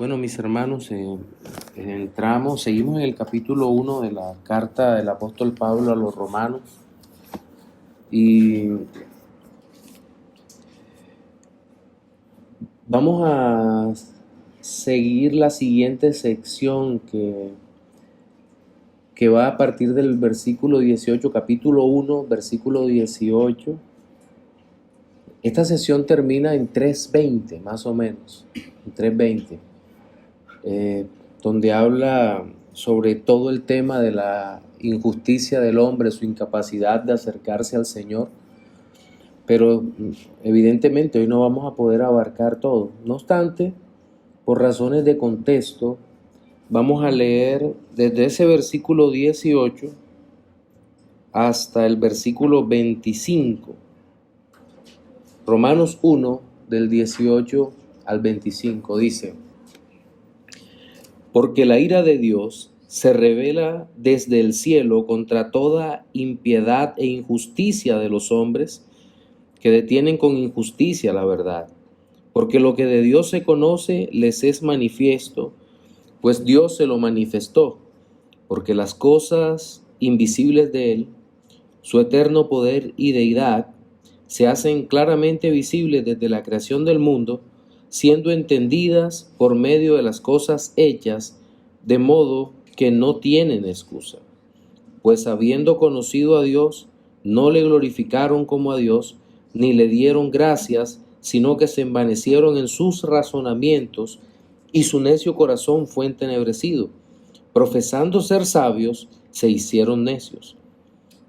Bueno, mis hermanos, seguimos en el capítulo 1 de la carta del apóstol Pablo a los romanos y vamos a seguir la siguiente sección que va a partir del versículo 18, capítulo 1, versículo 18. Esta sesión termina en 3:20, más o menos, en 3:20. Donde habla sobre todo el tema de la injusticia del hombre, su incapacidad de acercarse al Señor. Pero evidentemente hoy no vamos a poder abarcar todo. No obstante, por razones de contexto, vamos a leer desde ese versículo 18 hasta el versículo 25. Romanos 1, del 18 al 25, dice: Porque la ira de Dios se revela desde el cielo contra toda impiedad e injusticia de los hombres que detienen con injusticia la verdad. Porque lo que de Dios se conoce les es manifiesto, pues Dios se lo manifestó. Porque las cosas invisibles de Él, su eterno poder y deidad, se hacen claramente visibles desde la creación del mundo, siendo entendidas por medio de las cosas hechas, de modo que no tienen excusa. Pues habiendo conocido a Dios, no le glorificaron como a Dios, ni le dieron gracias, sino que se envanecieron en sus razonamientos, y su necio corazón fue entenebrecido. Profesando ser sabios, se hicieron necios,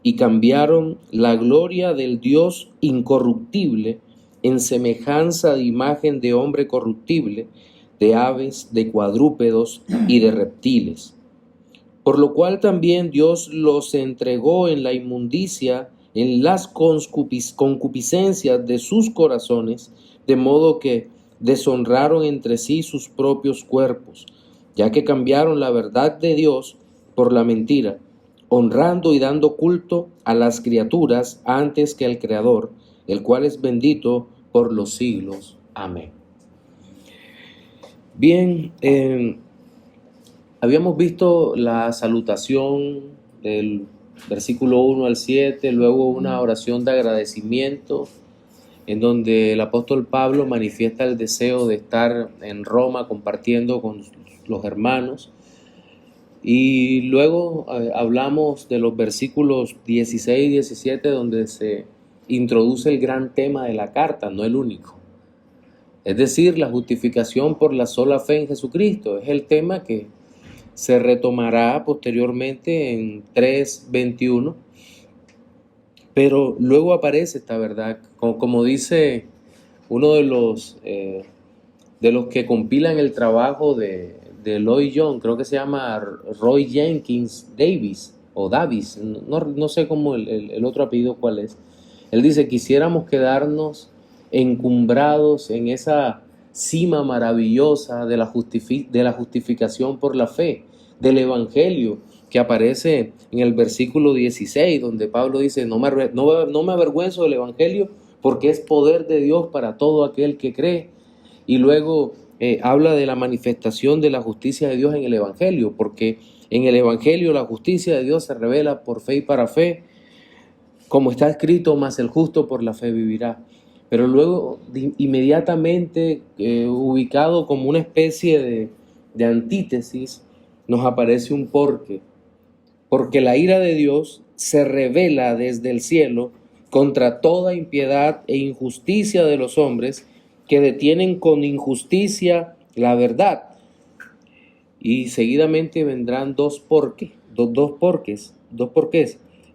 y cambiaron la gloria del Dios incorruptible en semejanza de imagen de hombre corruptible, de aves, de cuadrúpedos y de reptiles. Por lo cual también Dios los entregó en la inmundicia, en las concupiscencias de sus corazones, de modo que deshonraron entre sí sus propios cuerpos, ya que cambiaron la verdad de Dios por la mentira, honrando y dando culto a las criaturas antes que al Creador, el cual es bendito por los siglos. Amén. Bien, habíamos visto la salutación del versículo 1 al 7, luego una oración de agradecimiento en donde el apóstol Pablo manifiesta el deseo de estar en Roma compartiendo con los hermanos. Y luego hablamos de los versículos 16 y 17 donde se introduce el gran tema de la carta, no el único. Es decir, la justificación por la sola fe en Jesucristo. Es el tema que se retomará posteriormente en 3:21. Pero luego aparece esta verdad, como dice uno de los que compilan el trabajo de Lloyd Jones, creo que se llama Roy Jenkins Davis, o Davis, no sé cómo el otro apellido cuál es. Él dice: quisiéramos quedarnos encumbrados en esa cima maravillosa de la justificación por la fe, del Evangelio, que aparece en el versículo 16, donde Pablo dice: no me avergüenzo del Evangelio, porque es poder de Dios para todo aquel que cree. Y luego habla de la manifestación de la justicia de Dios en el Evangelio, porque en el Evangelio la justicia de Dios se revela por fe y para fe, como está escrito: mas el justo por la fe vivirá. Pero luego inmediatamente ubicado como una especie de antítesis, nos aparece un porque la ira de Dios se revela desde el cielo contra toda impiedad e injusticia de los hombres que detienen con injusticia la verdad. Y seguidamente vendrán dos porqués,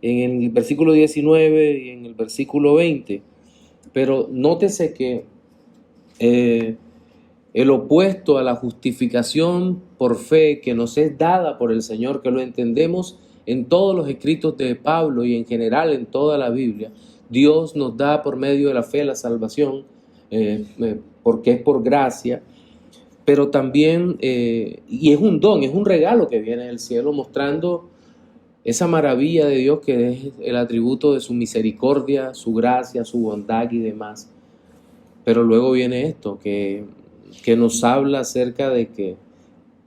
en el versículo 19 y en el versículo 20. Pero nótese que el opuesto a la justificación por fe que nos es dada por el Señor, que lo entendemos en todos los escritos de Pablo y en general en toda la Biblia, Dios nos da por medio de la fe la salvación, porque es por gracia, pero también, y es un don, es un regalo que viene del cielo, mostrando esa maravilla de Dios que es el atributo de su misericordia, su gracia, su bondad y demás. Pero luego viene esto, que que nos habla acerca de que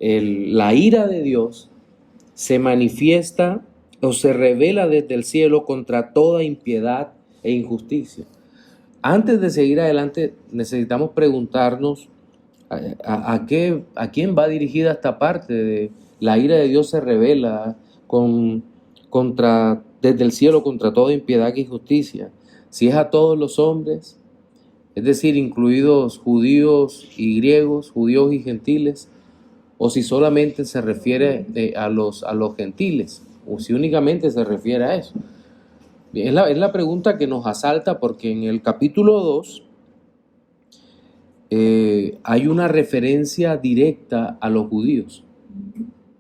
la ira de Dios se manifiesta o se revela desde el cielo contra toda impiedad e injusticia. Antes de seguir adelante, necesitamos preguntarnos a quién va dirigida esta parte de la ira de Dios se revela desde el cielo contra toda impiedad e injusticia. Si es a todos los hombres, es decir, incluidos judíos y griegos, judíos y gentiles, o si solamente se refiere a los gentiles, o si únicamente se refiere a eso. Es la pregunta que nos asalta, porque en el capítulo 2 hay una referencia directa a los judíos,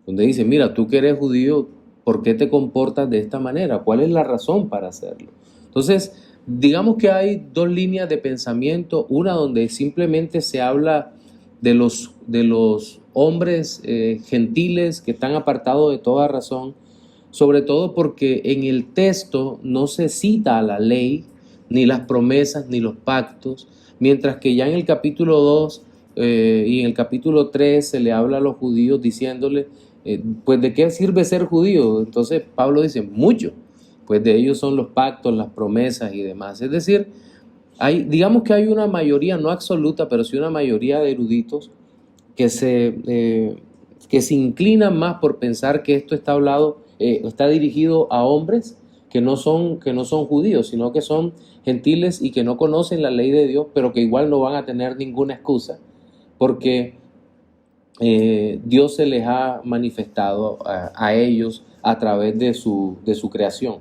donde dice, mira, tú que eres judío, ¿por qué te comportas de esta manera? ¿Cuál es la razón para hacerlo? Entonces, digamos que hay dos líneas de pensamiento, una donde simplemente se habla de los hombres gentiles que están apartados de toda razón, sobre todo porque en el texto no se cita a la ley, ni las promesas, ni los pactos, mientras que ya en el capítulo 2 y en el capítulo 3 se le habla a los judíos diciéndole, pues ¿de qué sirve ser judío? Entonces Pablo dice, mucho, pues de ellos son los pactos, las promesas y demás. Es decir, digamos que hay una mayoría, no absoluta, pero sí una mayoría de eruditos que se inclinan más por pensar que esto está dirigido a hombres que no son judíos, sino que son gentiles y que no conocen la ley de Dios, pero que igual no van a tener ninguna excusa, porque Dios se les ha manifestado a ellos a través de su creación.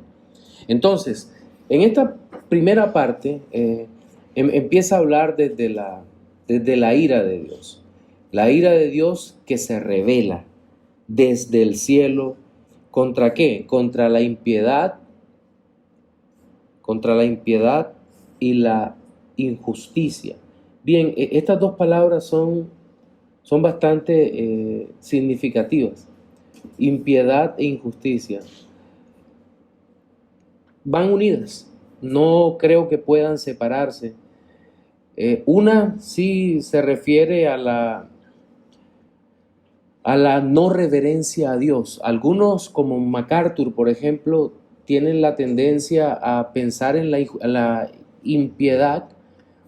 Entonces, en esta primera parte empieza a hablar desde la ira de Dios. La ira de Dios que se revela desde el cielo. ¿Contra qué? Contra la impiedad y la injusticia. Bien, estas dos palabras son bastante significativas. Impiedad e injusticia van unidas. No creo que puedan separarse. Una sí se refiere a la no reverencia a Dios. Algunos, como MacArthur, por ejemplo, tienen la tendencia a pensar en la impiedad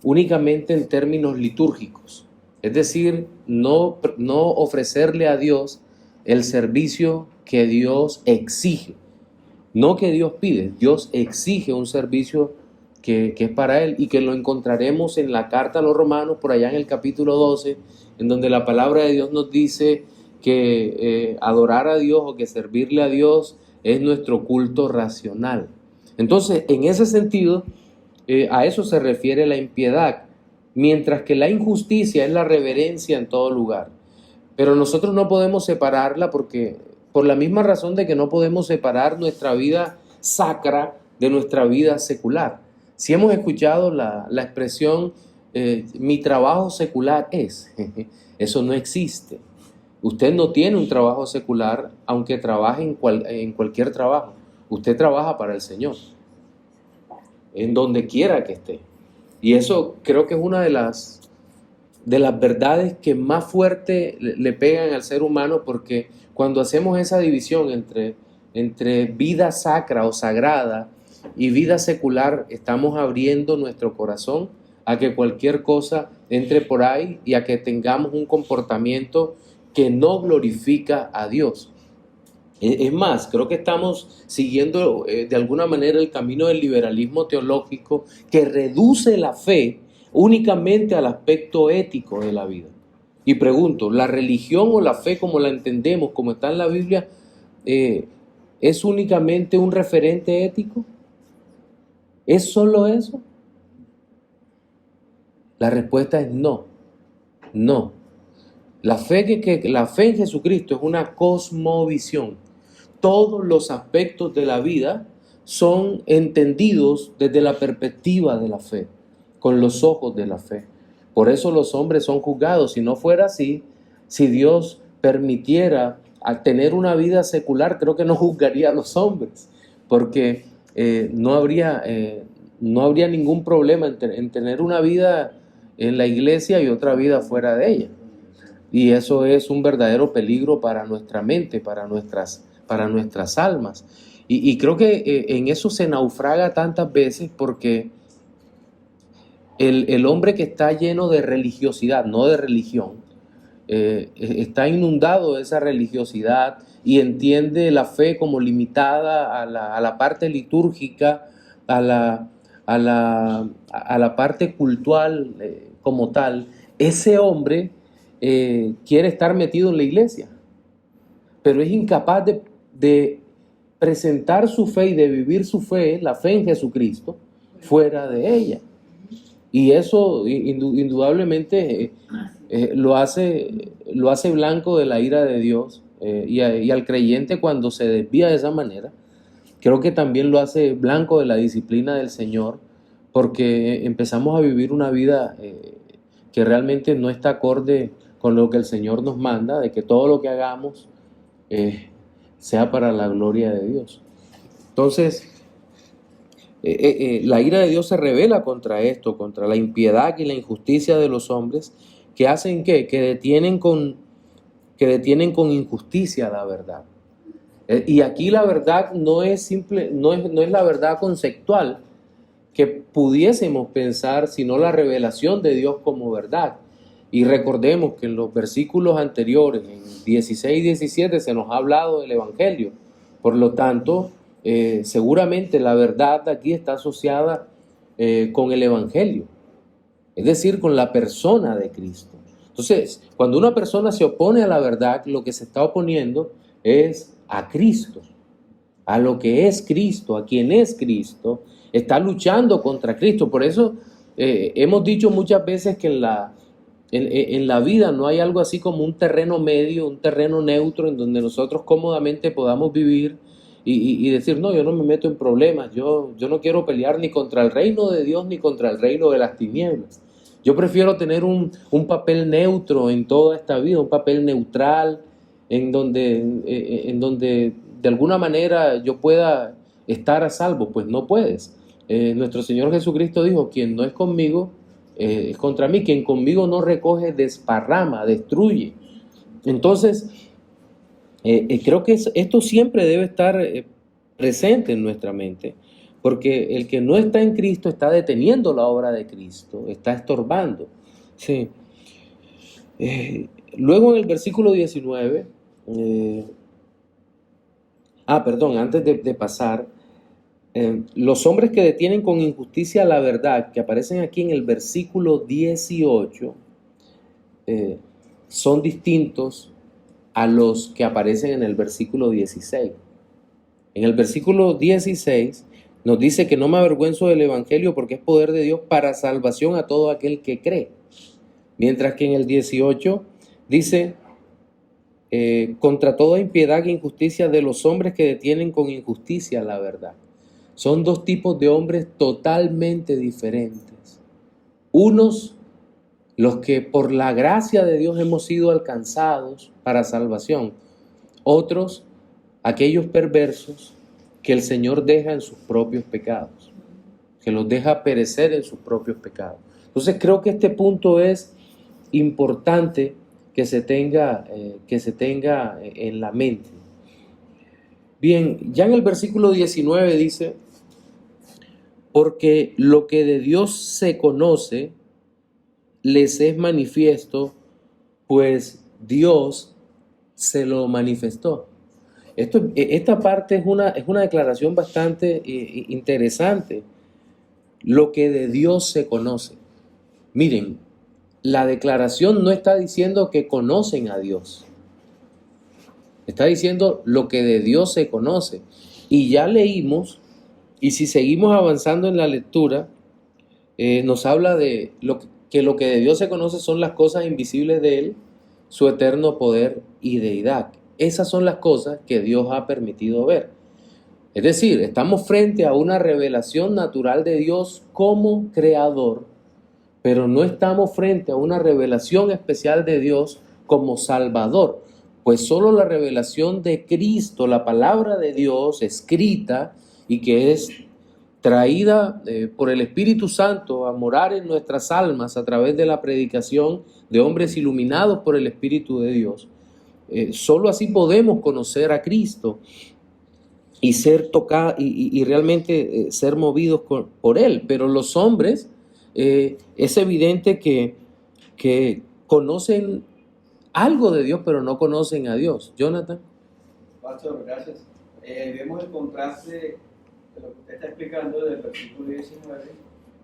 únicamente en términos litúrgicos. Es decir, no ofrecerle a Dios el servicio que Dios exige. No que Dios pide, Dios exige un servicio que es para Él, y que lo encontraremos en la carta a los Romanos, por allá en el capítulo 12, en donde la palabra de Dios nos dice que adorar a Dios o que servirle a Dios es nuestro culto racional. Entonces, en ese sentido, a eso se refiere la impiedad, mientras que la injusticia es la reverencia en todo lugar. Pero nosotros no podemos separarla por la misma razón de que no podemos separar nuestra vida sacra de nuestra vida secular. Si hemos escuchado la expresión, mi trabajo secular es, eso no existe. Usted no tiene un trabajo secular, aunque trabaje en cualquier trabajo. Usted trabaja para el Señor, en donde quiera que esté. Y eso creo que es una de las verdades que más fuerte le pegan al ser humano, porque cuando hacemos esa división entre vida sacra o sagrada y vida secular, estamos abriendo nuestro corazón a que cualquier cosa entre por ahí y a que tengamos un comportamiento que no glorifica a Dios. Es más, creo que estamos siguiendo de alguna manera el camino del liberalismo teológico, que reduce la fe únicamente al aspecto ético de la vida. Y pregunto, ¿la religión o la fe como la entendemos, como está en la Biblia, es únicamente un referente ético? ¿Es solo eso? La respuesta es no. No. La fe en Jesucristo es una cosmovisión. Todos los aspectos de la vida son entendidos desde la perspectiva de la fe, con los ojos de la fe. Por eso los hombres son juzgados. Si no fuera así, si Dios permitiera tener una vida secular, creo que no juzgaría a los hombres, porque no habría ningún problema en tener una vida en la iglesia y otra vida fuera de ella. Y eso es un verdadero peligro para nuestra mente, para nuestras almas. Y creo que en eso se naufraga tantas veces porque el hombre que está lleno de religiosidad, no de religión, está inundado de esa religiosidad y entiende la fe como limitada a la parte litúrgica, a la parte cultural como tal. Ese hombre quiere estar metido en la iglesia, pero es incapaz de presentar su fe y de vivir su fe, la fe en Jesucristo, fuera de ella. Y eso indudablemente lo hace blanco de la ira de Dios, y al creyente, cuando se desvía de esa manera, creo que también lo hace blanco de la disciplina del Señor, porque empezamos a vivir una vida que realmente no está acorde con lo que el Señor nos manda, de que todo lo que hagamos sea para la gloria de Dios. Entonces, la ira de Dios se revela contra esto, contra la impiedad y la injusticia de los hombres, que hacen que detienen con injusticia la verdad. Y aquí la verdad no es la verdad conceptual que pudiésemos pensar, sino la revelación de Dios como verdad. Y recordemos que en los versículos anteriores, en 16 y 17, se nos ha hablado del Evangelio. Por lo tanto, seguramente la verdad aquí está asociada con el Evangelio, es decir, con la persona de Cristo. Entonces, cuando una persona se opone a la verdad, lo que se está oponiendo es a Cristo, a lo que es Cristo, a quien es Cristo. Está luchando contra Cristo. Por eso hemos dicho muchas veces que en la vida no hay algo así como un terreno medio, un terreno neutro en donde nosotros cómodamente podamos vivir y decir, no, yo no me meto en problemas, yo no quiero pelear ni contra el reino de Dios ni contra el reino de las tinieblas. Yo prefiero tener un papel neutro en toda esta vida, un papel neutral en donde de alguna manera yo pueda estar a salvo. Pues no puedes. Nuestro Señor Jesucristo dijo, quien no es conmigo es contra mí, quien conmigo no recoge desparrama, destruye. Entonces, creo que esto siempre debe estar presente en nuestra mente, porque el que no está en Cristo está deteniendo la obra de Cristo, está estorbando. Sí. Luego en el versículo 19, antes de pasar, los hombres que detienen con injusticia la verdad, que aparecen aquí en el versículo 18, son distintos a los que aparecen en el versículo 16. En el versículo 16 nos dice que no me avergüenzo del Evangelio porque es poder de Dios para salvación a todo aquel que cree. Mientras que en el 18 dice, contra toda impiedad e injusticia de los hombres que detienen con injusticia la verdad. Son dos tipos de hombres totalmente diferentes. Unos, los que por la gracia de Dios hemos sido alcanzados para salvación. Otros, aquellos perversos que el Señor deja en sus propios pecados, que los deja perecer en sus propios pecados. Entonces creo que este punto es importante que se tenga en la mente. Bien, ya en el versículo 19 dice, porque lo que de Dios se conoce les es manifiesto, pues Dios se lo manifestó. Esta parte es una declaración bastante interesante. Lo que de Dios se conoce. Miren, la declaración no está diciendo que conocen a Dios. Está diciendo lo que de Dios se conoce. Y ya leímos, y si seguimos avanzando en la lectura, nos habla de que lo que de Dios se conoce son las cosas invisibles de Él, su eterno poder y deidad. Esas son las cosas que Dios ha permitido ver. Es decir, estamos frente a una revelación natural de Dios como creador, pero no estamos frente a una revelación especial de Dios como salvador, pues solo la revelación de Cristo, la palabra de Dios escrita y que es traída por el Espíritu Santo a morar en nuestras almas a través de la predicación de hombres iluminados por el Espíritu de Dios. Solo así podemos conocer a Cristo y ser tocados y realmente ser movidos por Él. Pero los hombres, es evidente que conocen algo de Dios, pero no conocen a Dios. Jonathan. Pastor, gracias. Vemos el contraste de lo que usted está explicando del versículo 19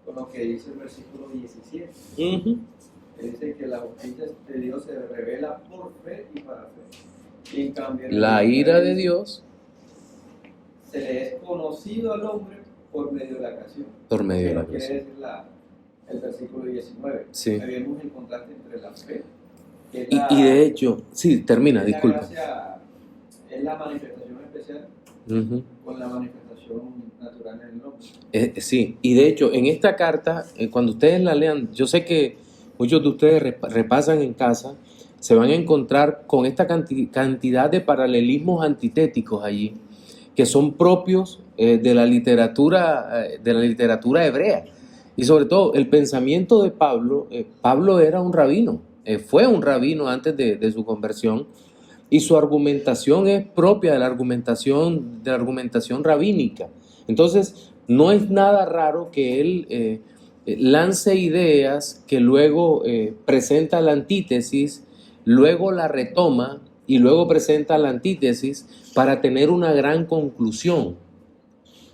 con lo que dice el versículo 17. Dice que la justicia de Dios se revela por fe y para fe. Y en cambio, la ira de Dios se le es conocido al hombre por medio de la creación. Por medio de la creación. Quiere decir el versículo 19. Sí. Vemos el contraste entre la fe. Y de hecho, sí, termina, disculpa. Es la manifestación especial con la manifestación natural en el hombre. Sí, y de hecho, en esta carta, cuando ustedes la lean, yo sé que muchos de ustedes repasan en casa, se van a encontrar con esta cantidad de paralelismos antitéticos allí, que son propios de la literatura hebrea. Y sobre todo, el pensamiento de Pablo, Pablo era un rabino, fue un rabino antes de su conversión, y su argumentación es propia de la argumentación rabínica. Entonces, no es nada raro que él lance ideas que luego presenta la antítesis, luego la retoma y luego presenta la antítesis para tener una gran conclusión.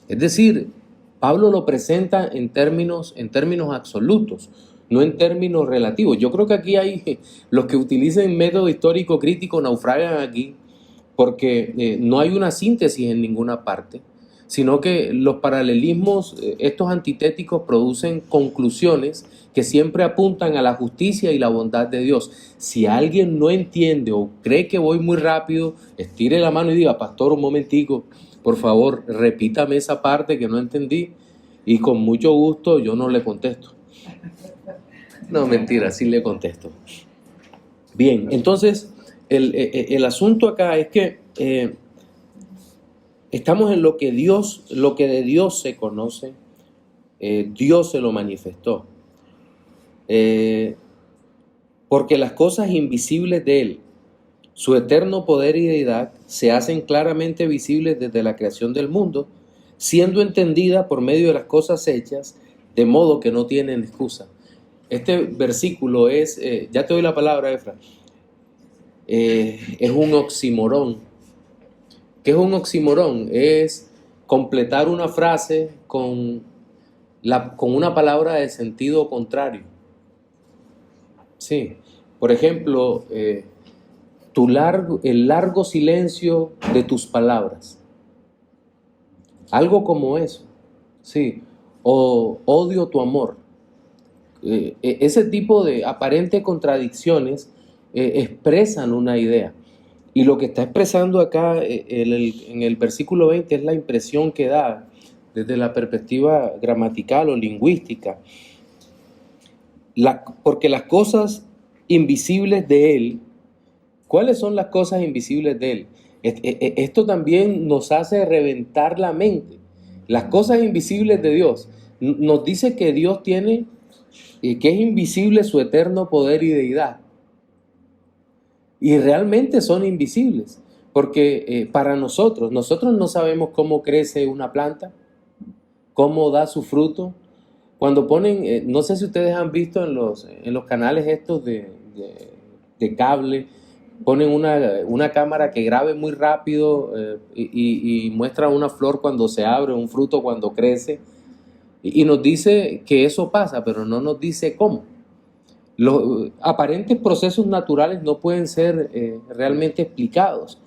Es decir, Pablo lo presenta en términos absolutos, no en términos relativos. Yo creo que aquí hay los que utilicen método histórico crítico naufragan aquí porque no hay una síntesis en ninguna parte, sino que los paralelismos, estos antitéticos, producen conclusiones que siempre apuntan a la justicia y la bondad de Dios. Si alguien no entiende o cree que voy muy rápido, estire la mano y diga: pastor, un momentico, por favor, repítame esa parte que no entendí, y con mucho gusto yo no le contesto. No, mentira, sí le contesto. Bien, entonces el asunto acá es que estamos en lo que de Dios se conoce, Dios se lo manifestó. Porque las cosas invisibles de Él, su eterno poder y deidad, se hacen claramente visibles desde la creación del mundo, siendo entendidas por medio de las cosas hechas, de modo que no tienen excusa. Este versículo es, ya te doy la palabra, Efra, es un oxímoron. ¿Qué es un oxímoron? Es completar una frase con una palabra de sentido contrario. Sí, por ejemplo, el largo silencio de tus palabras. Algo como eso, sí. O odio tu amor. Ese tipo de aparentes contradicciones expresan una idea. Y lo que está expresando acá en el versículo 20 es la impresión que da desde la perspectiva gramatical o lingüística. Porque las cosas invisibles de Él, ¿cuáles son las cosas invisibles de Él? Esto también nos hace reventar la mente. Las cosas invisibles de Dios. Nos dice que Dios tiene, que es invisible su eterno poder y deidad. Y realmente son invisibles, porque para nosotros no sabemos cómo crece una planta, cómo da su fruto. Cuando ponen, no sé si ustedes han visto en los canales estos de cable, ponen una cámara que grabe muy rápido y muestra una flor cuando se abre, un fruto cuando crece, y nos dice que eso pasa, pero no nos dice cómo. Los aparentes procesos naturales no pueden ser realmente explicados,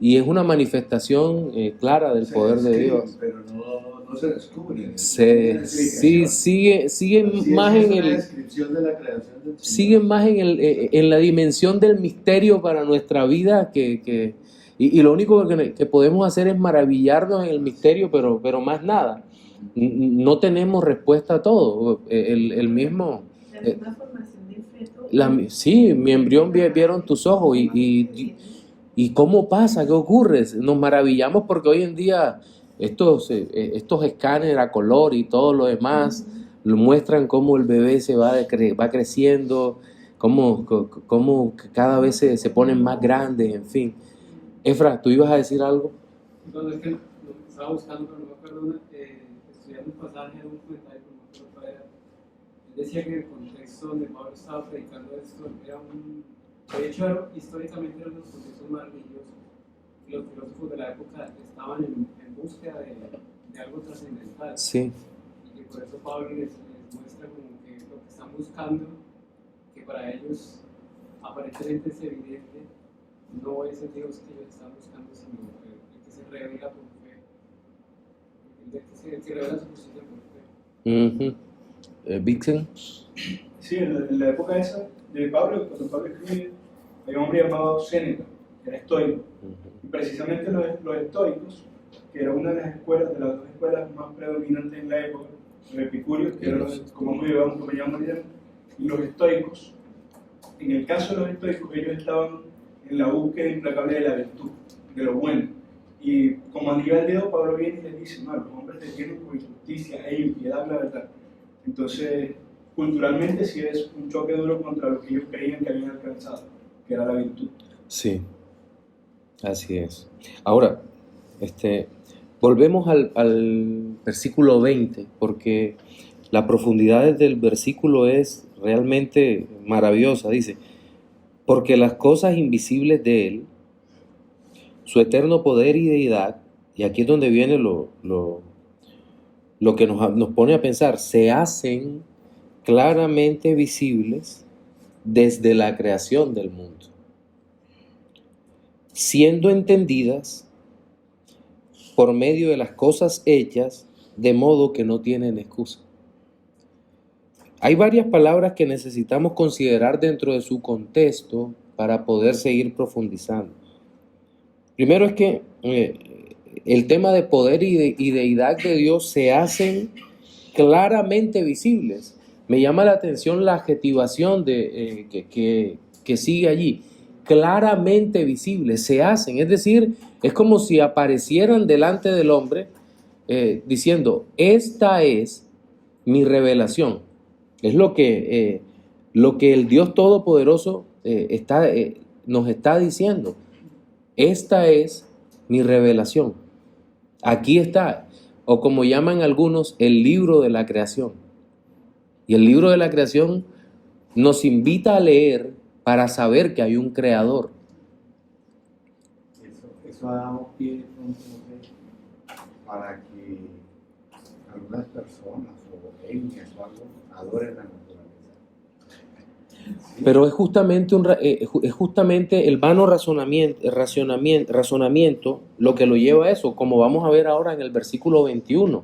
y es una manifestación clara del poder de Dios. Pero no se descubre. Siguen más en el descripción de la creación del Señor. Siguen más en la dimensión del misterio para nuestra vida y lo único que podemos hacer es maravillarnos en el misterio, pero más nada. No tenemos respuesta a todo. El mismo. La misma formación del feto. Sí, mi embrión vieron tus ojos y ¿cómo pasa? ¿Qué ocurre? Nos maravillamos porque hoy en día estos escáneres a color y todo lo demás lo muestran cómo el bebé va creciendo, cómo cada vez se ponen más grandes, en fin. Efra, ¿tú ibas a decir algo? No, es que lo estaba buscando, pero no me acuerdo, estudiando un pasaje en un comentario, pero no me acuerdo cuál era. Él decía que el contexto donde Pablo estaba predicando esto era de hecho, históricamente eran los contextos más religiosos. Los filósofos de la época estaban en búsqueda de algo trascendental. Sí. Y que por eso Pablo les muestra como que lo que están buscando, que para ellos aparentemente es evidente, no es el Dios que ellos están buscando, sino el que se revela por fe, el que revela su justicia por fe. ¿Vixen? Sí, en la época esa de Pablo, cuando Pablo escribe, hay un hombre llamado Séneca, que era estoico. Y precisamente los estoicos, que era una de las dos escuelas más predominantes en la época, los epicúreos, que eran como muy llevaban, como llaman moderno, y los estoicos, en el caso de los estoicos, ellos estaban en la búsqueda implacable de la virtud, de lo bueno. Y como anillo al dedo, Pablo viene y les dice, no, los hombres te tienen por injusticia e impiedad, la verdad. Entonces, culturalmente sí es un choque duro contra lo que ellos creían que habían alcanzado, que era la virtud. Sí, así es. Ahora, volvemos al versículo 20, porque la profundidad del versículo es realmente maravillosa. Dice, porque las cosas invisibles de Él, su eterno poder y deidad, y aquí es donde viene lo que nos pone a pensar, se hacen claramente visibles desde la creación del mundo, siendo entendidas por medio de las cosas hechas, de modo que no tienen excusa. Hay varias palabras que necesitamos considerar dentro de su contexto para poder seguir profundizando. Primero es que el tema de poder y deidad de Dios se hacen claramente visibles. Me llama la atención la adjetivación que sigue allí. Claramente visibles, se hacen. Es decir, es como si aparecieran delante del hombre diciendo, esta es mi revelación. Es lo que el Dios Todopoderoso nos está diciendo. Esta es mi revelación. Aquí está, o como llaman algunos, el libro de la creación. Y el libro de la creación nos invita a leer para saber que hay un creador. Eso ha dado pie para que algunas personas o etnias o algo adoren la naturaleza. Pero es justamente el vano razonamiento lo que lo lleva a eso, como vamos a ver ahora en el versículo 21.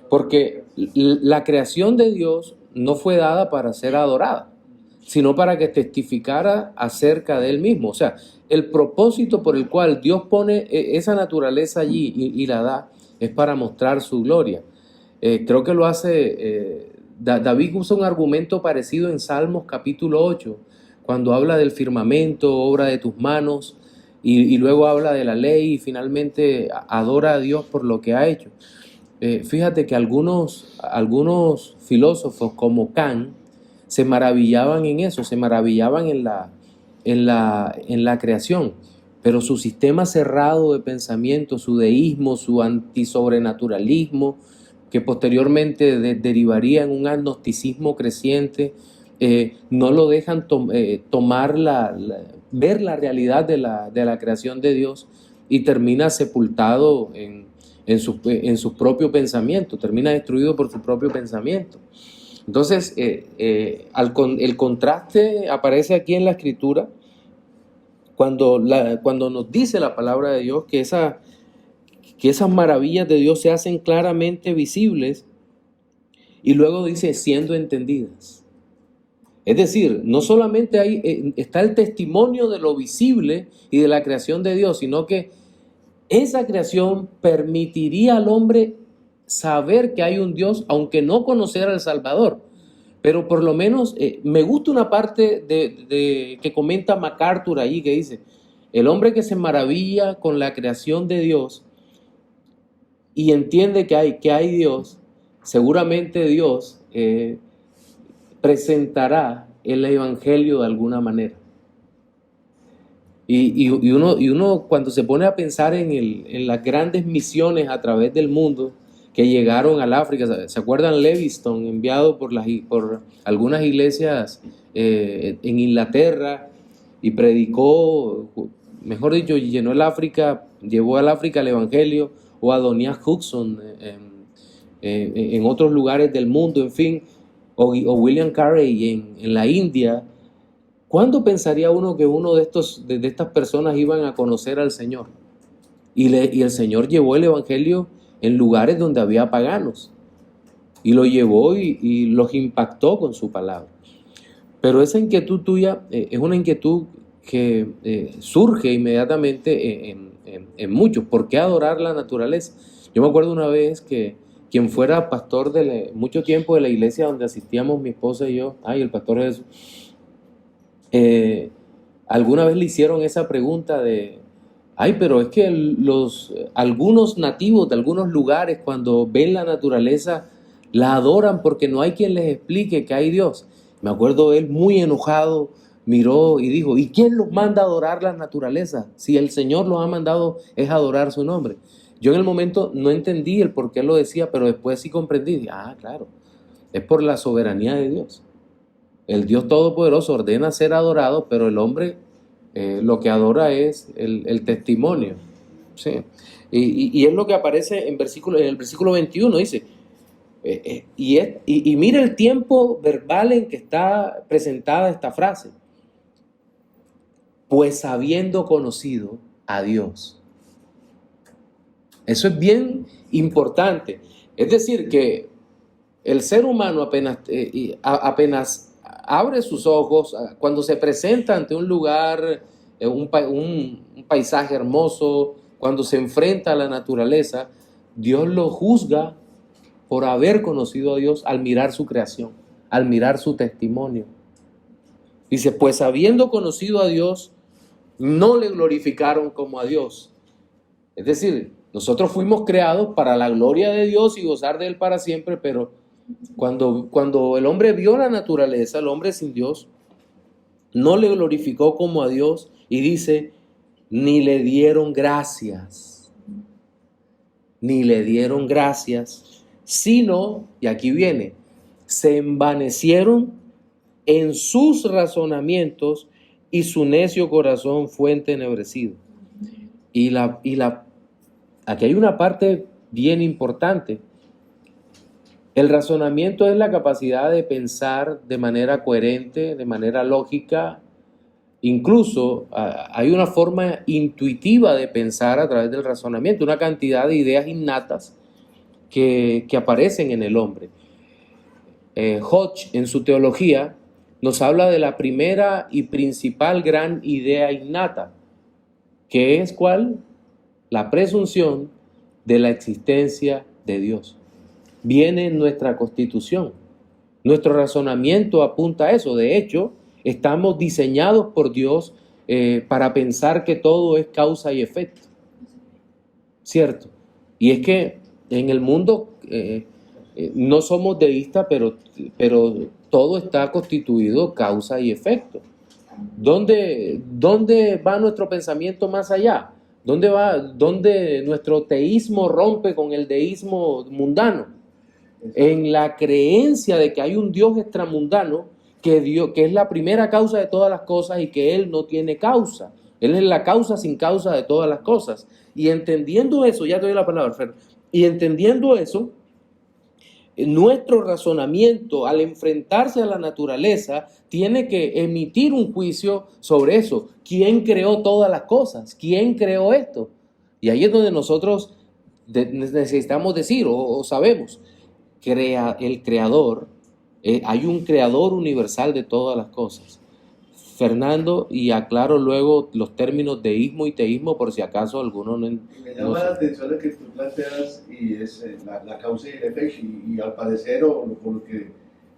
Porque la creación de Dios no fue dada para ser adorada, sino para que testificara acerca de Él mismo. O sea, el propósito por el cual Dios pone esa naturaleza allí y la da es para mostrar su gloria. Creo que lo hace, David usa un argumento parecido en Salmos capítulo 8, cuando habla del firmamento, obra de tus manos, y luego habla de la ley y finalmente adora a Dios por lo que ha hecho. Fíjate que algunos filósofos como Kant se maravillaban en eso, se maravillaban en la creación, pero su sistema cerrado de pensamiento, su deísmo, su antisobrenaturalismo, que posteriormente derivaría en un agnosticismo creciente, no lo dejan ver la realidad de la creación de Dios, y termina sepultado en su propio pensamiento, termina destruido por su propio pensamiento. Entonces, el contraste aparece aquí en la Escritura cuando nos dice la palabra de Dios que esas maravillas de Dios se hacen claramente visibles, y luego dice siendo entendidas. Es decir, no solamente está el testimonio de lo visible y de la creación de Dios, sino que esa creación permitiría al hombre saber que hay un Dios, aunque no conociera al Salvador. Pero por lo menos me gusta una parte que comenta MacArthur ahí, que dice, el hombre que se maravilla con la creación de Dios y entiende que hay Dios, seguramente Dios presentará el Evangelio de alguna manera. Y uno cuando se pone a pensar en las grandes misiones a través del mundo que llegaron al África, ¿se acuerdan Livingstone, enviado por algunas iglesias en Inglaterra, y predicó, mejor dicho, llenó el África, llevó al África el Evangelio, o a Adonias Hudson en otros lugares del mundo, en fin, o William Carey en la India? ¿Cuándo pensaría uno que uno de estas personas iban a conocer al Señor? Y el Señor llevó el Evangelio en lugares donde había paganos, y lo llevó y los impactó con su palabra. Pero esa inquietud tuya es una inquietud que surge inmediatamente en muchos. ¿Por qué adorar la naturaleza? Yo me acuerdo una vez que quien fuera pastor mucho tiempo de la iglesia donde asistíamos mi esposa y yo, el pastor Jesús, alguna vez le hicieron esa pregunta de, pero es que algunos nativos de algunos lugares, cuando ven la naturaleza, la adoran porque no hay quien les explique que hay Dios. Me acuerdo él muy enojado, miró y dijo, ¿y quién los manda a adorar la naturaleza? Si el Señor los ha mandado es adorar su nombre. Yo en el momento no entendí el por qué lo decía, pero después sí comprendí. Dije, claro, es por la soberanía de Dios. El Dios Todopoderoso ordena ser adorado, pero el hombre lo que adora es el testimonio. ¿Sí? Y es lo que aparece en el versículo 21, dice, y mira el tiempo verbal en que está presentada esta frase. Pues habiendo conocido a Dios. Eso es bien importante. Es decir, que el ser humano apenas abre sus ojos, cuando se presenta ante un lugar, un paisaje hermoso, cuando se enfrenta a la naturaleza, Dios lo juzga por haber conocido a Dios al mirar su creación, al mirar su testimonio. Dice, pues habiendo conocido a Dios, no le glorificaron como a Dios. Es decir, nosotros fuimos creados para la gloria de Dios y gozar de Él para siempre, pero cuando el hombre vio la naturaleza, el hombre sin Dios, no le glorificó como a Dios, y dice, ni le dieron gracias, sino, y aquí viene, se envanecieron en sus razonamientos y su necio corazón fue entenebrecido. Aquí hay una parte bien importante. El razonamiento es la capacidad de pensar de manera coherente, de manera lógica. Incluso hay una forma intuitiva de pensar a través del razonamiento, una cantidad de ideas innatas que aparecen en el hombre. Hodge, en su teología, nos habla de la primera y principal gran idea innata, que es ¿cuál? La presunción de la existencia de Dios. Viene en nuestra constitución. Nuestro razonamiento apunta a eso. De hecho, estamos diseñados por Dios para pensar que todo es causa y efecto. ¿Cierto? Y es que en el mundo no somos deístas, pero todo está constituido causa y efecto. ¿Dónde va nuestro pensamiento más allá? ¿Dónde nuestro teísmo rompe con el deísmo mundano? En la creencia de que hay un Dios extramundano que es la primera causa de todas las cosas y que Él no tiene causa. Él es la causa sin causa de todas las cosas. Y entendiendo eso, ya te doy la palabra, Fer, y entendiendo eso, nuestro razonamiento al enfrentarse a la naturaleza tiene que emitir un juicio sobre eso. ¿Quién creó todas las cosas? ¿Quién creó esto? Y ahí es donde nosotros necesitamos decir o sabemos, el creador, hay un creador universal de todas las cosas. Fernando, y aclaro luego los términos deísmo y teísmo por si acaso alguno no... Me llama la atención lo que tú planteas y es la causa y el efecto, y al parecer, o por lo que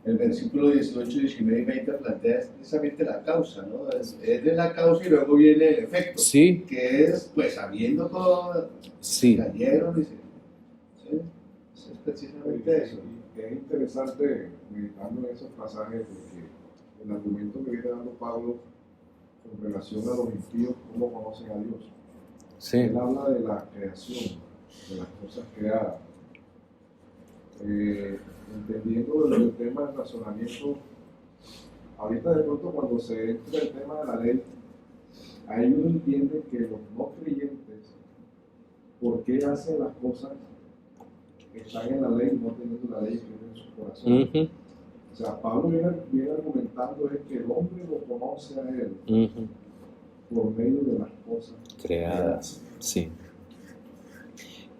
el versículo 18, 19 y 20 plantea, es precisamente la causa, ¿no? Es de la causa y luego viene el efecto, sí, que es, pues, sabiendo todo, sí. cayeron y se... ¿sí? Es precisamente eso. Y es interesante, meditando en esos pasajes, porque el argumento que viene dando Pablo con relación a los impíos, cómo conocen a Dios. Sí. Él habla de la creación, de las cosas creadas. Entendiendo el tema del razonamiento, ahorita de pronto cuando se entra el tema de la ley, ahí uno entiende que los no creyentes, ¿por qué hacen las cosas que están en la ley, no teniendo la ley escrita en su corazón? Ujú, O sea, Pablo viene argumentando es que el hombre lo conoce a él ujú. por medio de las cosas Creadas, sí.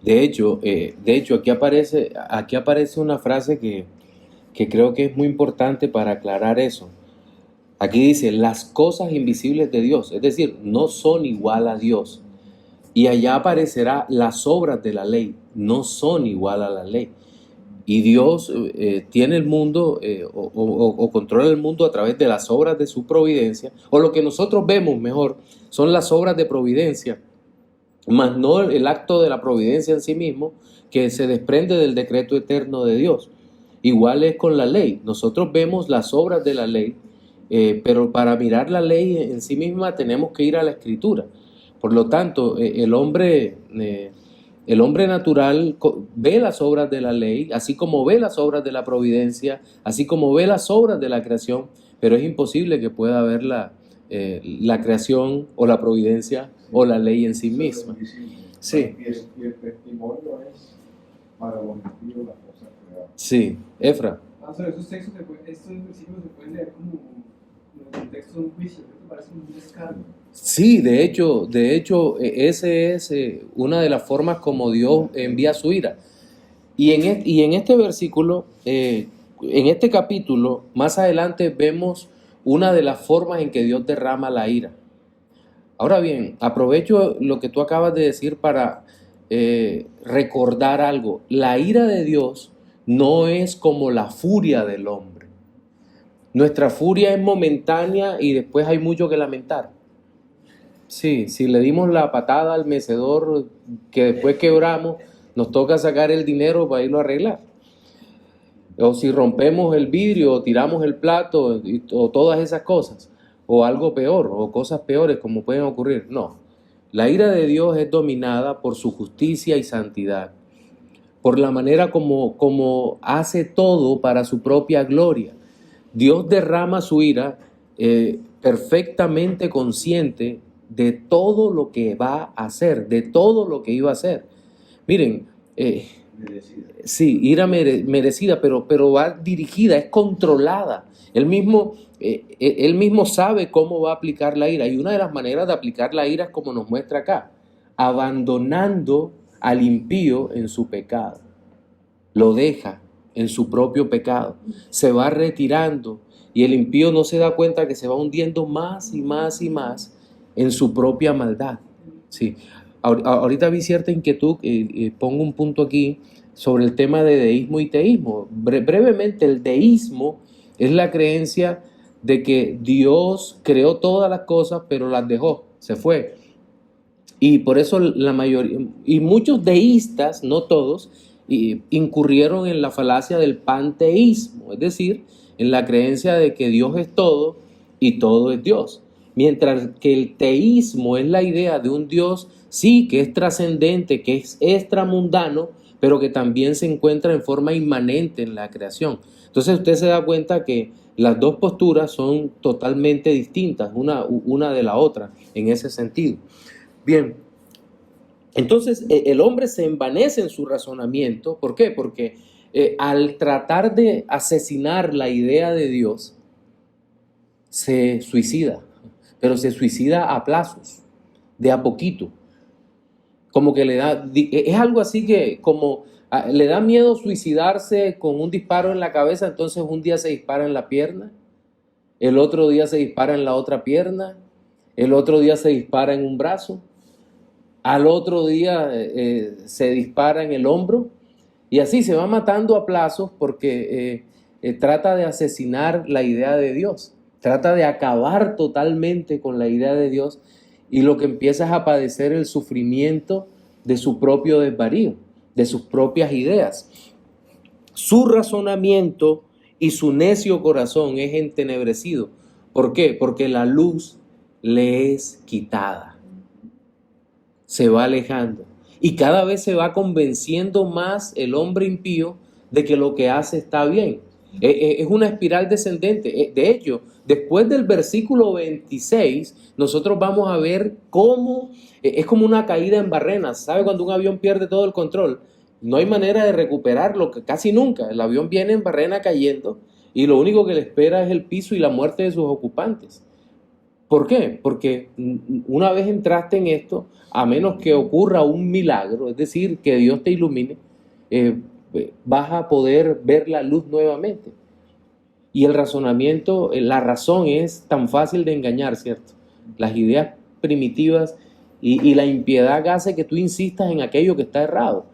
De hecho, aquí aparece una frase que creo que es muy importante para aclarar eso. Aquí dice, las cosas invisibles de Dios, es decir, no son igual a Dios. Y allá aparecerá las obras de la ley, no son igual a la ley. Y Dios tiene el mundo o controla el mundo a través de las obras de su providencia, o lo que nosotros vemos mejor, son las obras de providencia, más no el acto de la providencia en sí mismo, que se desprende del decreto eterno de Dios. Igual es con la ley. Nosotros vemos las obras de la ley, pero para mirar la ley en sí misma tenemos que ir a la Escritura. Por lo tanto, el hombre natural ve las obras de la ley, así como ve las obras de la providencia, así como ve las obras de la creación, pero es imposible que pueda ver la creación o la providencia o la ley en sí misma. Sí. y el testimonio es para los impíos las cosas creadas. Sí, Efra. Sobre esos textos, estos versículos se pueden leer como en el contexto de un juicio, ¿no te parece un descargo? Sí, de hecho, ese es una de las formas como Dios envía su ira. Y en este versículo, en este capítulo, más adelante vemos una de las formas en que Dios derrama la ira. Ahora bien, aprovecho lo que tú acabas de decir para recordar algo. La ira de Dios no es como la furia del hombre. Nuestra furia es momentánea y después hay mucho que lamentar. Sí, si le dimos la patada al mecedor que después quebramos, nos toca sacar el dinero para irlo a arreglar. O si rompemos el vidrio o tiramos el plato o todas esas cosas, o algo peor, o cosas peores como pueden ocurrir. No, la ira de Dios es dominada por su justicia y santidad, por la manera como hace todo para su propia gloria. Dios derrama su ira perfectamente consciente de todo lo que va a hacer, de todo lo que iba a hacer. Miren, Merecida. sí, ira merecida, pero va dirigida, es controlada. Él mismo sabe cómo va a aplicar la ira. Y una de las maneras de aplicar la ira es como nos muestra acá, abandonando al impío en su pecado. Lo deja en su propio pecado. Se va retirando y el impío no se da cuenta que se va hundiendo más y más y más en su propia maldad. Sí. Ahorita vi cierta inquietud, pongo un punto aquí sobre el tema de deísmo y teísmo. Brevemente, el deísmo es la creencia de que Dios creó todas las cosas, pero las dejó, se fue. Y por eso la mayoría, y muchos deístas, no todos, incurrieron en la falacia del panteísmo, es decir, en la creencia de que Dios es todo y todo es Dios. Mientras que el teísmo es la idea de un Dios, sí, que es trascendente, que es extramundano, pero que también se encuentra en forma inmanente en la creación. Entonces usted se da cuenta que las dos posturas son totalmente distintas, una de la otra, en ese sentido. Bien, entonces el hombre se envanece en su razonamiento. ¿Por qué? Porque al tratar de asesinar la idea de Dios, se suicida, pero se suicida a plazos, de a poquito. Como que es algo así que como le da miedo suicidarse con un disparo en la cabeza, entonces un día se dispara en la pierna, el otro día se dispara en la otra pierna, el otro día se dispara en un brazo, al otro día se dispara en el hombro, y así se va matando a plazos porque trata de asesinar la idea de Dios, trata de acabar totalmente con la idea de Dios, y lo que empieza es a padecer el sufrimiento de su propio desvarío, de sus propias ideas. Su razonamiento y su necio corazón es entenebrecido. ¿Por qué? Porque la luz le es quitada. Se va alejando. Y cada vez se va convenciendo más el hombre impío de que lo que hace está bien. Es una espiral descendente. De hecho, después del versículo 26, nosotros vamos a ver cómo es como una caída en barrenas. ¿Sabe cuando un avión pierde todo el control? No hay manera de recuperarlo, casi nunca. El avión viene en barrena cayendo y lo único que le espera es el piso y la muerte de sus ocupantes. ¿Por qué? Porque una vez entraste en esto, a menos que ocurra un milagro, es decir, que Dios te ilumine, vas a poder ver la luz nuevamente. Y el razonamiento, la razón es tan fácil de engañar, ¿cierto? Las ideas primitivas y la impiedad hace que tú insistas en aquello que está errado.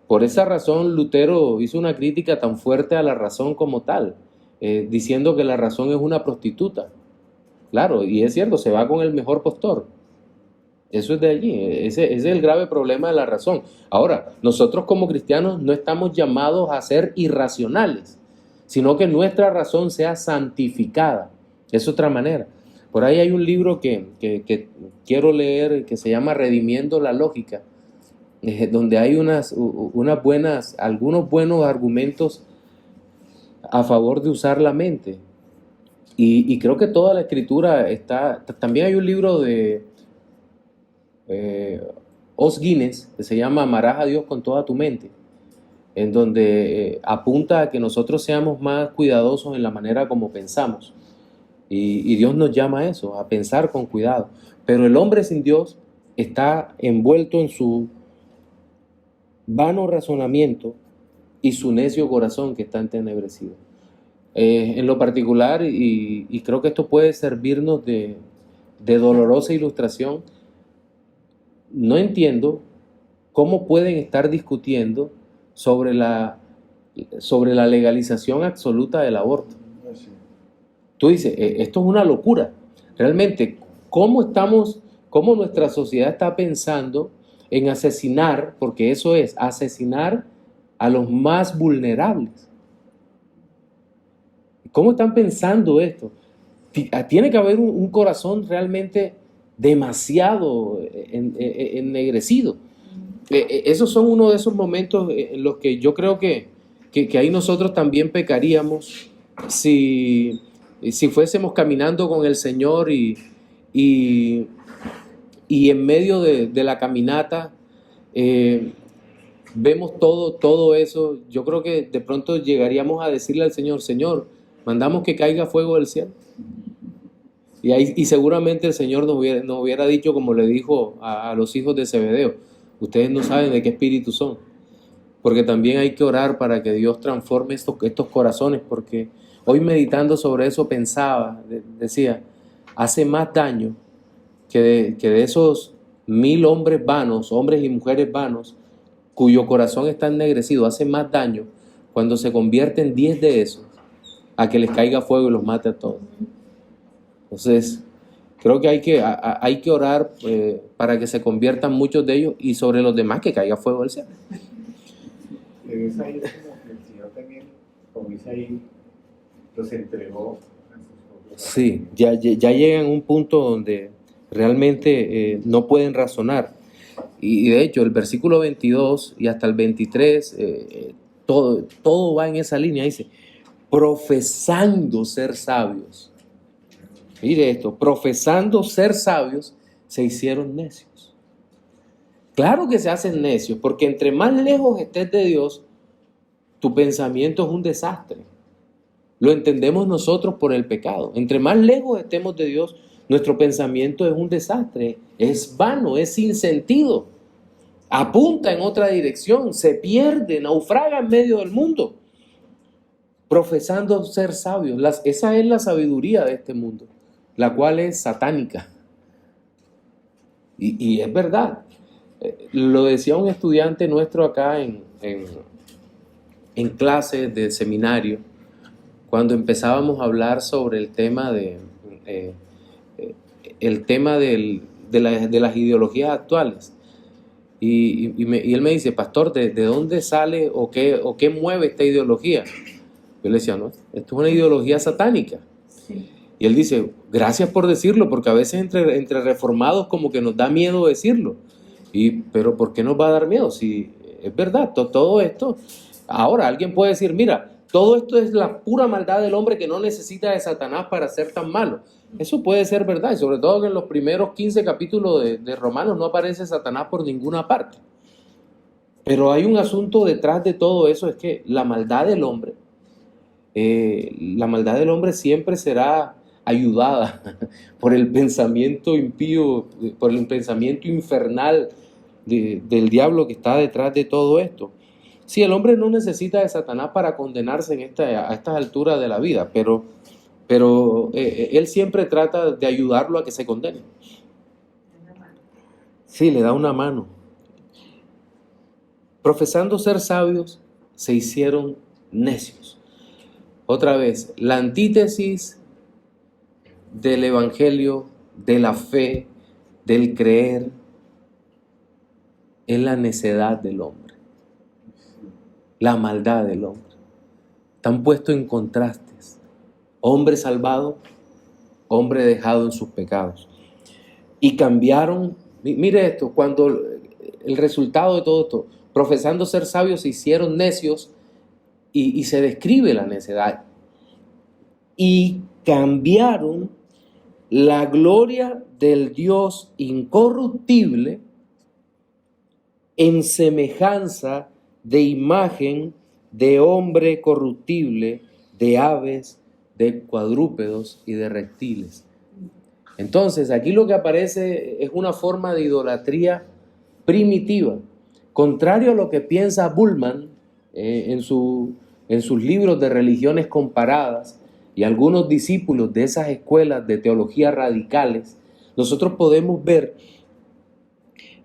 Por esa razón Lutero hizo una crítica tan fuerte a la razón como tal, diciendo que la razón es una prostituta. Claro, y es cierto, se va con el mejor postor. Eso es de allí, ese es el grave problema de la razón. Ahora, nosotros como cristianos no estamos llamados a ser irracionales, sino que nuestra razón sea santificada. Es otra manera. Por ahí hay un libro que quiero leer que se llama Redimiendo la Lógica, donde hay algunos buenos argumentos a favor de usar la mente. Y creo que toda la escritura está. También hay un libro de Os Guinness que se llama Amarás a Dios con toda tu mente, en donde apunta a que nosotros seamos más cuidadosos en la manera como pensamos. Y Dios nos llama a eso, a pensar con cuidado. Pero el hombre sin Dios está envuelto en su vano razonamiento y su necio corazón que está entenebrecido. En lo particular, y creo que esto puede servirnos de dolorosa ilustración, no entiendo cómo pueden estar discutiendo sobre la legalización absoluta del aborto. Tú dices, esto es una locura. Realmente, ¿cómo nuestra sociedad está pensando en asesinar, porque eso es, asesinar a los más vulnerables? ¿Cómo están pensando esto? Tiene que haber un corazón realmente demasiado ennegrecido. Esos son uno de esos momentos en los que yo creo que ahí nosotros también pecaríamos si fuésemos caminando con el Señor y en medio de la caminata vemos todo eso. Yo creo que de pronto llegaríamos a decirle al Señor, Señor, mandamos que caiga fuego del cielo. Y seguramente el Señor nos hubiera dicho, como le dijo a los hijos de Zebedeo, ustedes no saben de qué espíritu son. Porque también hay que orar para que Dios transforme estos corazones, porque hoy meditando sobre eso pensaba, decía, hace más daño que de esos 1000 hombres vanos, hombres y mujeres vanos, cuyo corazón está ennegrecido, hace más daño cuando se convierten 10 de esos a que les caiga fuego y los mate a todos. Entonces, creo que hay que orar para que se conviertan muchos de ellos y sobre los demás que caiga fuego del cielo. Es ahí como que el Señor también, como dice ahí, los entregó a sus propios. Sí, ya llegan a un punto donde realmente no pueden razonar. Y de hecho, el versículo 22 y hasta el 23, todo va en esa línea. Dice, profesando ser sabios. Mire esto, profesando ser sabios, se hicieron necios. Claro que se hacen necios, porque entre más lejos estés de Dios, tu pensamiento es un desastre. Lo entendemos nosotros por el pecado. Entre más lejos estemos de Dios, nuestro pensamiento es un desastre, es vano, es sin sentido. Apunta en otra dirección, se pierde, naufraga en medio del mundo. Profesando ser sabios. Esa es la sabiduría de este mundo, la cual es satánica. Y es verdad. Lo decía un estudiante nuestro acá en clase de seminario, cuando empezábamos a hablar sobre el tema de las ideologías actuales. Y él me dice, pastor, ¿de dónde sale o qué mueve esta ideología? Yo le decía, no, esto es una ideología satánica. Sí. Y él dice, gracias por decirlo, porque a veces entre reformados como que nos da miedo decirlo. Pero ¿por qué nos va a dar miedo? Si es verdad, todo esto. Ahora, alguien puede decir, mira, todo esto es la pura maldad del hombre que no necesita de Satanás para ser tan malo. Eso puede ser verdad, y sobre todo que en los primeros 15 capítulos de Romanos no aparece Satanás por ninguna parte. Pero hay un asunto detrás de todo eso, es que la maldad del hombre siempre será ayudada por el pensamiento impío, por el pensamiento infernal del diablo que está detrás de todo esto. Sí, el hombre no necesita de Satanás para condenarse a estas alturas de la vida, pero él siempre trata de ayudarlo a que se condene. Sí, le da una mano. Profesando ser sabios, se hicieron necios. Otra vez, la antítesis del evangelio, de la fe, del creer, es la necedad del hombre, la maldad del hombre. Están puestos en contrastes. Hombre salvado, hombre dejado en sus pecados. Y cambiaron, mire esto, cuando el resultado de todo esto, profesando ser sabios, se hicieron necios y se describe la necedad. Y cambiaron la gloria del Dios incorruptible en semejanza de imagen de hombre corruptible, de aves, de cuadrúpedos y de reptiles. Entonces, aquí lo que aparece es una forma de idolatría primitiva, contrario a lo que piensa Bullman en sus libros de religiones comparadas y algunos discípulos de esas escuelas de teología radicales. Nosotros podemos ver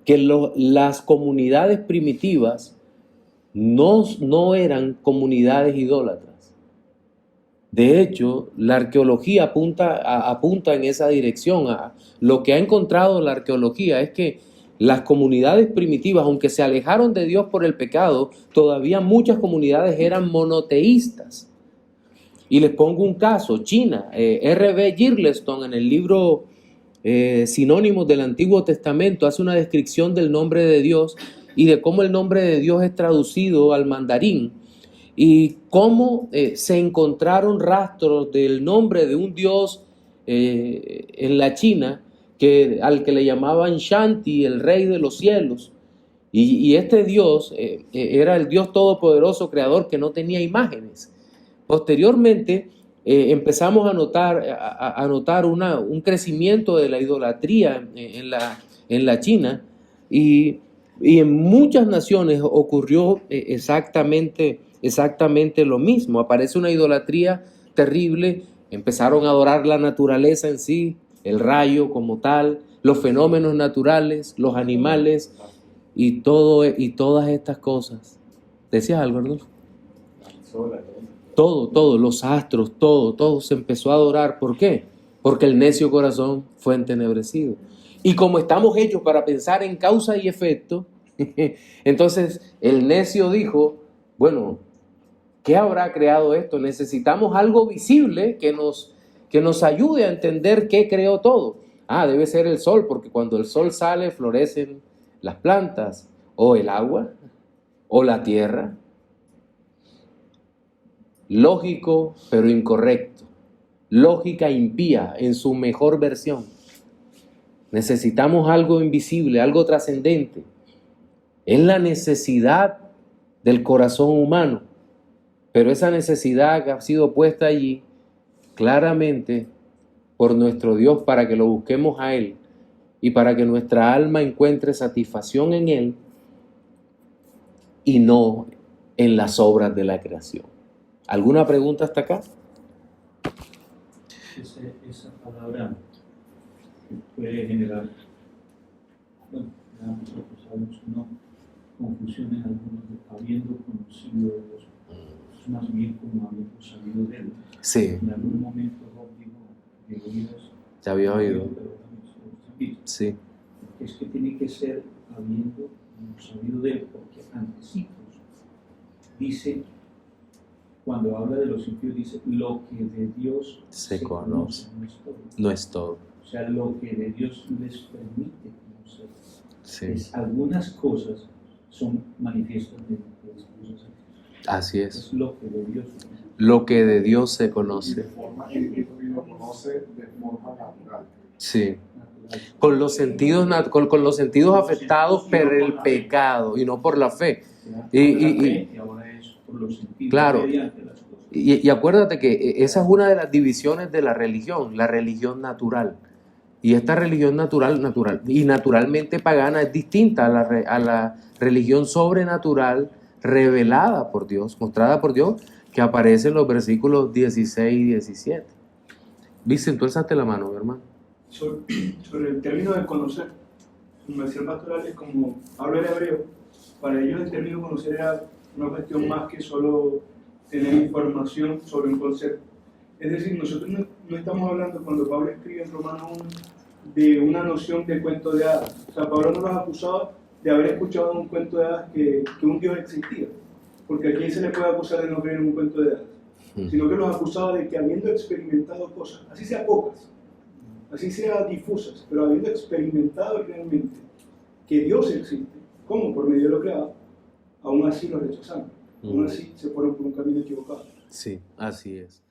que las comunidades primitivas no eran comunidades idólatras. De hecho, la arqueología apunta en esa dirección. Lo que ha encontrado la arqueología es que las comunidades primitivas, aunque se alejaron de Dios por el pecado, todavía muchas comunidades eran monoteístas. Y les pongo un caso, China. R.B. Girleston en el libro Sinónimos del Antiguo Testamento hace una descripción del nombre de Dios y de cómo el nombre de Dios es traducido al mandarín y cómo se encontraron rastros del nombre de un dios en la China al que le llamaban Shanti, el rey de los cielos. Y este dios era el Dios todopoderoso, creador, que no tenía imágenes. Posteriormente empezamos a notar un crecimiento de la idolatría en la China y en muchas naciones ocurrió exactamente lo mismo. Aparece una idolatría terrible, empezaron a adorar la naturaleza en sí, el rayo como tal, los fenómenos naturales, los animales y todas estas cosas. ¿Decías algo, Arnulfo? Todo, los astros, todo se empezó a adorar. ¿Por qué? Porque el necio corazón fue entenebrecido. Y como estamos hechos para pensar en causa y efecto, entonces el necio dijo, bueno, ¿qué habrá creado esto? Necesitamos algo visible que nos ayude a entender qué creó todo. Debe ser el sol, porque cuando el sol sale florecen las plantas, o el agua, o la tierra. Lógico, pero incorrecto. Lógica impía en su mejor versión. Necesitamos algo invisible, algo trascendente. Es la necesidad del corazón humano, pero esa necesidad que ha sido puesta allí claramente por nuestro Dios para que lo busquemos a Él y para que nuestra alma encuentre satisfacción en Él y no en las obras de la creación. ¿Alguna pregunta hasta acá? Esa palabra puede generar, bueno, nosotros sabemos una confusión en algunos, habiendo conocido a Dios, es más bien como habiendo sabido de Él. Sí. En algún momento Job dijo, Dios, te había oído. Sí. Es que tiene que ser habiendo hemos sabido de él, porque antecitos dice, cuando habla de los impíos, dice, lo que de Dios Se conoce. no es todo. No es todo. O sea, lo que de Dios les permite conocer. Sí. Algunas cosas son manifiestas de las cosas. Así es. Es lo que de Dios. Lo que de Dios se Y de conoce. forma que lo conoce de forma natural. Sí. Con los sentidos, con los sentidos afectados por el pecado y no por la fe. Y ahora es por los sentidos. Claro. Mediante las cosas. Y acuérdate que esa es una de las divisiones de la religión natural. Y esta religión natural y naturalmente pagana es distinta a la religión sobrenatural revelada por Dios, mostrada por Dios, que aparece en los versículos 16 y 17. Vicente, tú alzaste la mano, mi hermano. Sobre el término de conocer, en universidad pastoral es como hablo en hebreo. Para ellos el término conocer era una cuestión más que solo tener información sobre un concepto. Es decir, nosotros no estamos hablando, cuando Pablo escribe en Romanos 1, de una noción de cuento de hadas. O sea, Pablo no los acusaba de haber escuchado un cuento de hadas que un Dios existía. Porque a quién se le puede acusar de no creer en un cuento de hadas. Sino que los acusaba de que habiendo experimentado cosas, así sea pocas, así sea difusas, pero habiendo experimentado realmente que Dios existe, como por medio de lo creado, aún así lo rechazaron. Aún así se fueron por un camino equivocado. Sí, así es.